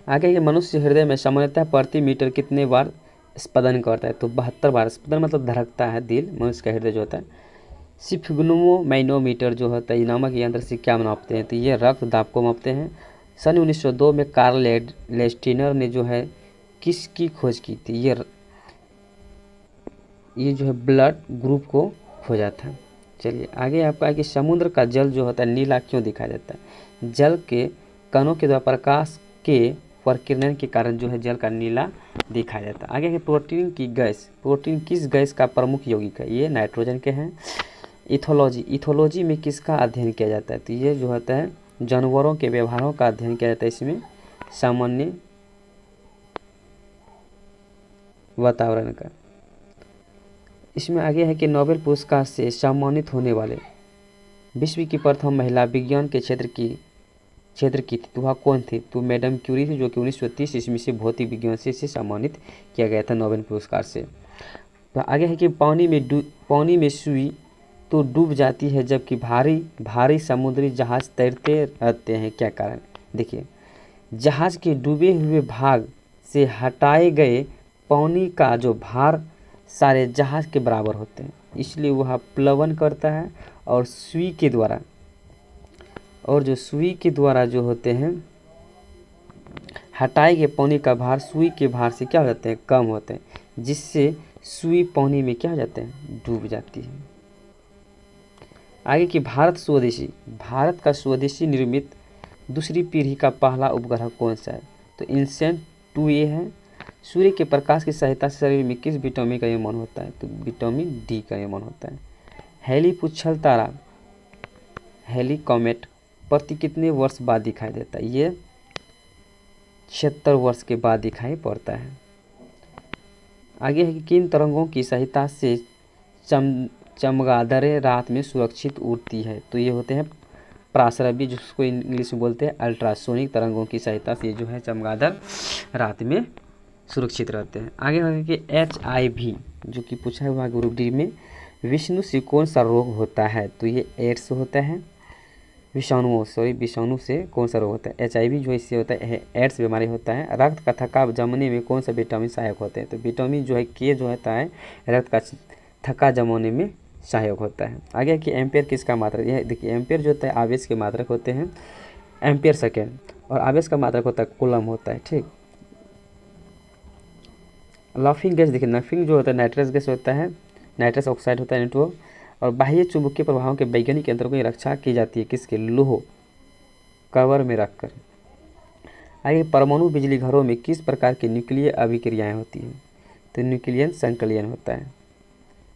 आगे कि मनुष्य हृदय में सामान्यतः प्रति मीटर कितने बार स्पंदन करता है, तो 72 बार। स्पंदन मतलब धड़कता है दिल, मनुष्य का हृदय जो होता है। स्फिग्नोमैनोमीटर जो होता है, नामक यंत्र से क्या मापते हैं, तो ये रक्त दाब को मापते हैं। सन 1902 में कार्ल लेस्टिनर ने जो है किसकी खोज की थी, ये जो है ब्लड ग्रुप को खोजा था। चलिए आगे आपका है कि समुद्र का जल जो होता है नीला क्यों दिखाई देता है, जल के कणों के द्वारा प्रकाश के प्रकीर्णन के कारण जो है जल का नीला दिखाई देता है। आगे है प्रोटीन की गैस, प्रोटीन किस गैस का प्रमुख यौगिक है, ये नाइट्रोजन के हैं। इथोलॉजी में किसका अध्ययन किया जाता है, तो ये जो होता है जानवरों के व्यवहारों का अध्ययन किया जाता है। इसमें सामान्य वातावरण का। इसमें आगे है कि नोबेल पुरस्कार से सम्मानित होने वाले विश्व की प्रथम महिला विज्ञान के क्षेत्र की थी, तो वह कौन थी, तो मैडम क्यूरी थी, जो कि 1930 ईस्वी से भौतिक विज्ञान से सम्मानित किया गया था नोबेल पुरस्कार से। तो आगे है कि पानी में सुई तो डूब जाती है जबकि भारी समुद्री जहाज तैरते रहते हैं, क्या कारण। देखिए, जहाज के डूबे हुए भाग से हटाए गए पानी का जो भार सारे जहाज के बराबर होते हैं, इसलिए वह प्लवन करता है। और सुई के द्वारा जो होते हैं हटाए गए पानी का भार सुई के भार से क्या हो जाते हैं, कम होते हैं, जिससे सुई पानी में क्या हो जाते हैं, डूब जाती है। आगे की भारत का स्वदेशी निर्मित दूसरी पीढ़ी का पहला उपग्रह कौन सा है, तो इनसेट 2A है। सूर्य के प्रकाश की सहायता से शरीर में किस विटामिन का निर्माण होता है, तो विटामिन डी का निर्माण होता है। हैली पुच्छल तारा हैली कॉमेट प्रति कितने वर्ष बाद दिखाई देता है, ये 76 वर्ष के बाद दिखाई पड़ता है। आगे है कि किन तरंगों की सहायता से चमगादड़ें रात में सुरक्षित उड़ती है, तो ये होते हैं प्रासरबी, जिसको इंग्लिश में बोलते हैं अल्ट्रासोनिक तरंगों की सहायता से जो है चमगादड़ रात में सुरक्षित रहते हैं। आगे है कि HIV जो कि पूछा हुआ ग्रुप डी में, विष्णु से कौन सा रोग होता है, तो ये एड्स होता है। विषाणु से कौन सा रोग होता है, HIV जो इससे होता है एड्स बीमारी होता है। रक्त का थक्का जमने में कौन सा विटामिन सहायक होते हैं, तो विटामिन जो है के जो होता है रक्त का थक्का जमाने में सहायक होता है। आगे कि एम्पेयर किसका मात्रक, यह देखिए एम्पेयर जो होता है आवेश के मात्रक होते हैं, एम्पेयर सेकेंड, और आवेश का मात्रक होता है कूलम होता है, ठीक। लाफिंग गैस, देखिए लाफिंग जो होता है नाइट्रस गैस होता है, नाइट्रस ऑक्साइड होता है N2O। और बाह्य चुंबकीय प्रभावों के वैज्ञानिक यंत्रों की रक्षा की जाती है किसके, लोह कवर में रखकर। आगे परमाणु बिजली घरों में किस प्रकार की न्यूक्लियर अभिक्रियाएं होती हैं, तो न्यूक्लियर संकलन होता है।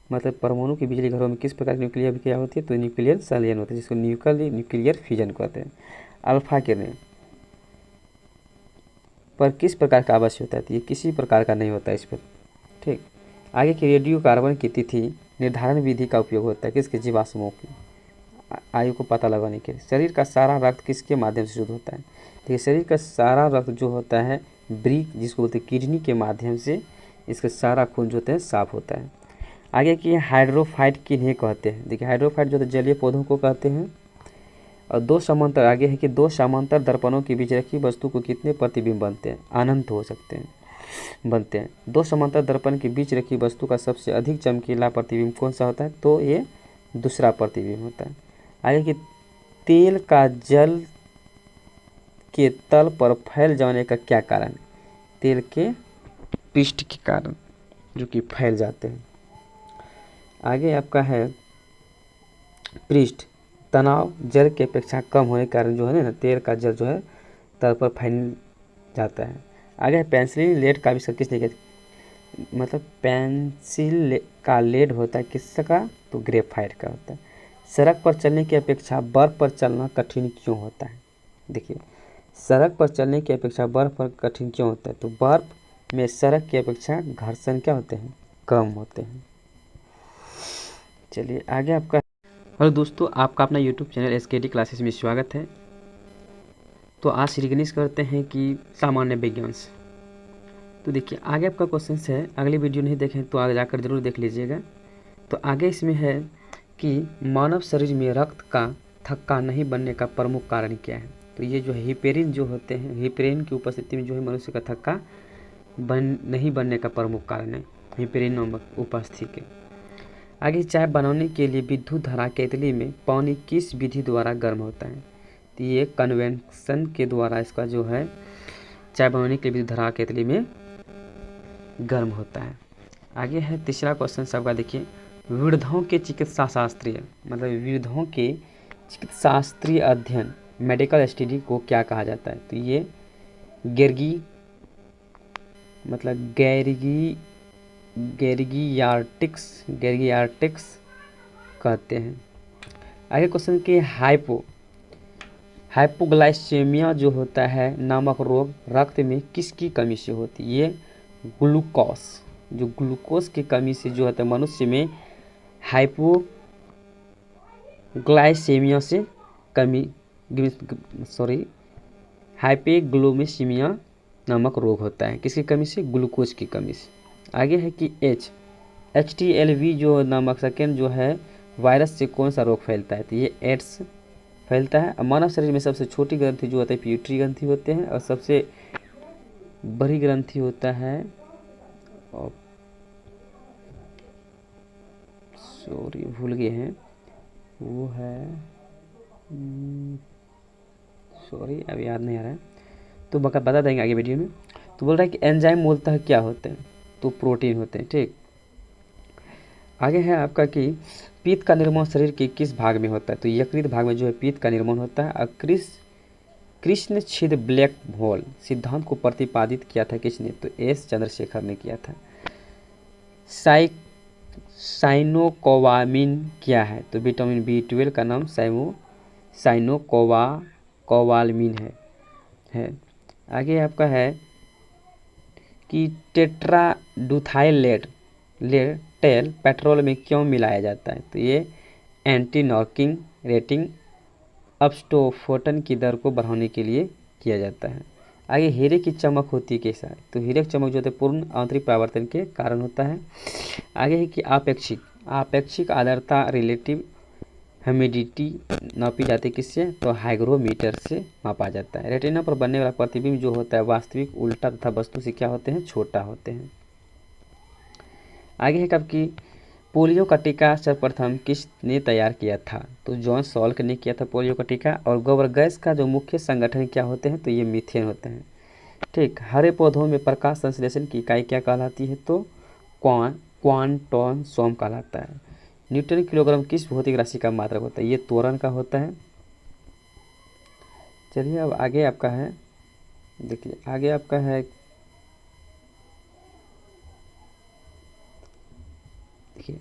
मतलब परमाणु की बिजली घरों में किस प्रकार की न्यूक्लियर अभिक्रिया होती है, तो न्यूक्लियर संलयन होता है, जिसको न्यूक्लियर फ्यूजन कहते हैं। अल्फा किरणें पर किस प्रकार का आवास होता है, तो ये किसी प्रकार का नहीं होता है इस पर, ठीक। आगे की रेडियो कार्बन की तिथि निर्धारण विधि का उपयोग होता है किसके, जीवाश्मों की आयु को पता लगाने के लिए। शरीर का सारा रक्त किसके माध्यम से शुद्ध होता है, ठीक है, शरीर का सारा रक्त जो होता है ब्रीक जिसको बोलते हैं किडनी के माध्यम से इसका सारा खून जो होता है साफ होता है। आगे की हाइड्रोफाइट किन्हें कहते हैं, देखिए हाइड्रोफाइट जो जलीय पौधों को कहते हैं। और दो समांतर दर्पणों के बीच रखी वस्तु को कितने प्रतिबिंब बनते हैं, अनंत हो सकते हैं, बनते हैं। दो समांतर दर्पण के बीच रखी वस्तु का सबसे अधिक चमकीला प्रतिबिंब कौन सा होता है, तो ये दूसरा प्रतिबिंब होता है। आगे कि तेल का जल के तल पर फैल जाने का क्या कारण, तेल के पृष्ठ के कारण जो कि फैल जाते हैं। आगे आपका है पृष्ठ तनाव जल की अपेक्षा कम होने के कारण जो है ना तेल का जल जो है तल पर फैल जाता है। आगे पेंसिल लेड का आविष्कार किसने किया, मतलब पेंसिल का लेड होता है किसका, तो ग्रेफाइट का होता है। सड़क पर चलने की अपेक्षा बर्फ पर चलना कठिन क्यों होता है, देखिए सड़क पर चलने की अपेक्षा बर्फ पर कठिन क्यों होता है, तो बर्फ में सड़क की अपेक्षा घर्षण क्या होते हैं, कम होते हैं। चलिए आगे आपका, हेलो दोस्तों, आपका अपना यूट्यूब चैनल SKD क्लासेस में स्वागत है। तो आज सीरीज करते हैं कि सामान्य विज्ञान से। तो देखिए आगे आपका क्वेश्चन है, अगली वीडियो नहीं देखें तो आगे जाकर जरूर देख लीजिएगा। तो आगे इसमें है कि मानव शरीर में रक्त का थक्का नहीं बनने का प्रमुख कारण क्या है। तो ये जो है हिपेरिन जो होते हैं, हिपेरिन की उपस्थिति में जो है मनुष्य का थक्का नहीं बनने का प्रमुख कारण है हिपेरिन नामक उपस्थिति के। आगे चाय बनाने के लिए विद्युत धारा केतली में पानी किस विधि द्वारा गर्म होता है? तो ये कन्वेक्शन के द्वारा इसका जो है चाय बनाने के लिए विद्युत धारा केतली में गर्म होता है। आगे है तीसरा क्वेश्चन सबका देखिए, विविधों के चिकित्सा शास्त्रीय मतलब विविधों के चिकित्सा शास्त्रीय अध्ययन मेडिकल स्टडी को क्या कहा जाता है? तो ये गेर्गी मतलब गेर्गियार्टिक्स कहते हैं। आगे क्वेश्चन के हाइपोग्लाइसेमिया जो होता है नामक रोग रक्त में किसकी कमी से होती है? ये ग्लूकोज की कमी से जो होता है मनुष्य में हाइपोग्लाइसेमिया से हाइपोग्लाइसेमिया नामक रोग होता है। किसकी कमी से? ग्लूकोज की कमी से। आगे है कि HTLV जो नामक सेकेंड जो है वायरस से कौन सा रोग फैलता है? तो ये एड्स फैलता है। और मानव शरीर में सबसे छोटी ग्रंथि जो होता है पिट्यूटरी ग्रंथि होते हैं और सबसे बड़ी ग्रंथि होता है भूल गए हैं वो है अब याद नहीं आ रहा है तो बता देंगे आगे वीडियो में। तो बोल रहा है कि एंजाइम मूलतः क्या होते हैं? तो प्रोटीन होते हैं। ठीक, आगे है आपका कि पित्त का निर्माण शरीर के किस भाग में होता है? तो यकृत भाग में जो है पित्त का निर्माण होता है। और कृष्ण छिद ब्लैक होल सिद्धांत को प्रतिपादित किया था किसने? तो एस चंद्रशेखर ने किया था। साइनोकोबामिन क्या है? तो विटामिन B12 का नाम साइनोकोबामिन है। आगे आपका है कि टेट्राडूथाइलेट टेल पेट्रोल में क्यों मिलाया जाता है? तो ये एंटी नॉकिंग रेटिंग अपस्टोफोटन की दर को बढ़ाने के लिए किया जाता है। आगे हीरे की चमक होती है कैसा है? तो हीरे की चमक जो होता है पूर्ण आंतरिक परावर्तन के कारण होता है। आगे है कि आपेक्षिक आर्द्रता रिलेटिव ह्यूमिडिटी नापी जाती है किससे? तो हाइग्रोमीटर से मापा जाता है। रेटिना पर बनने वाला प्रतिबिंब जो होता है वास्तविक उल्टा तथा वस्तु से क्या होते हैं? छोटा होते हैं। आगे है कब की पोलियो का टीका सर्वप्रथम किसने तैयार किया था? तो जॉन सॉल्क ने किया था पोलियो का टीका। और गोबर गैस का जो मुख्य संगठन क्या होते हैं? तो ये मीथेन होते हैं। ठीक, हरे पौधों में प्रकाश संश्लेषण की इकाई क्या कहलाती है? तो क्वांटम सोम कहलाता है। न्यूटन किलोग्राम किस भौतिक राशि का मात्रक होता है? ये त्वरण का होता है। चलिए अब आगे आपका है, देखिए आगे आपका है, देखिए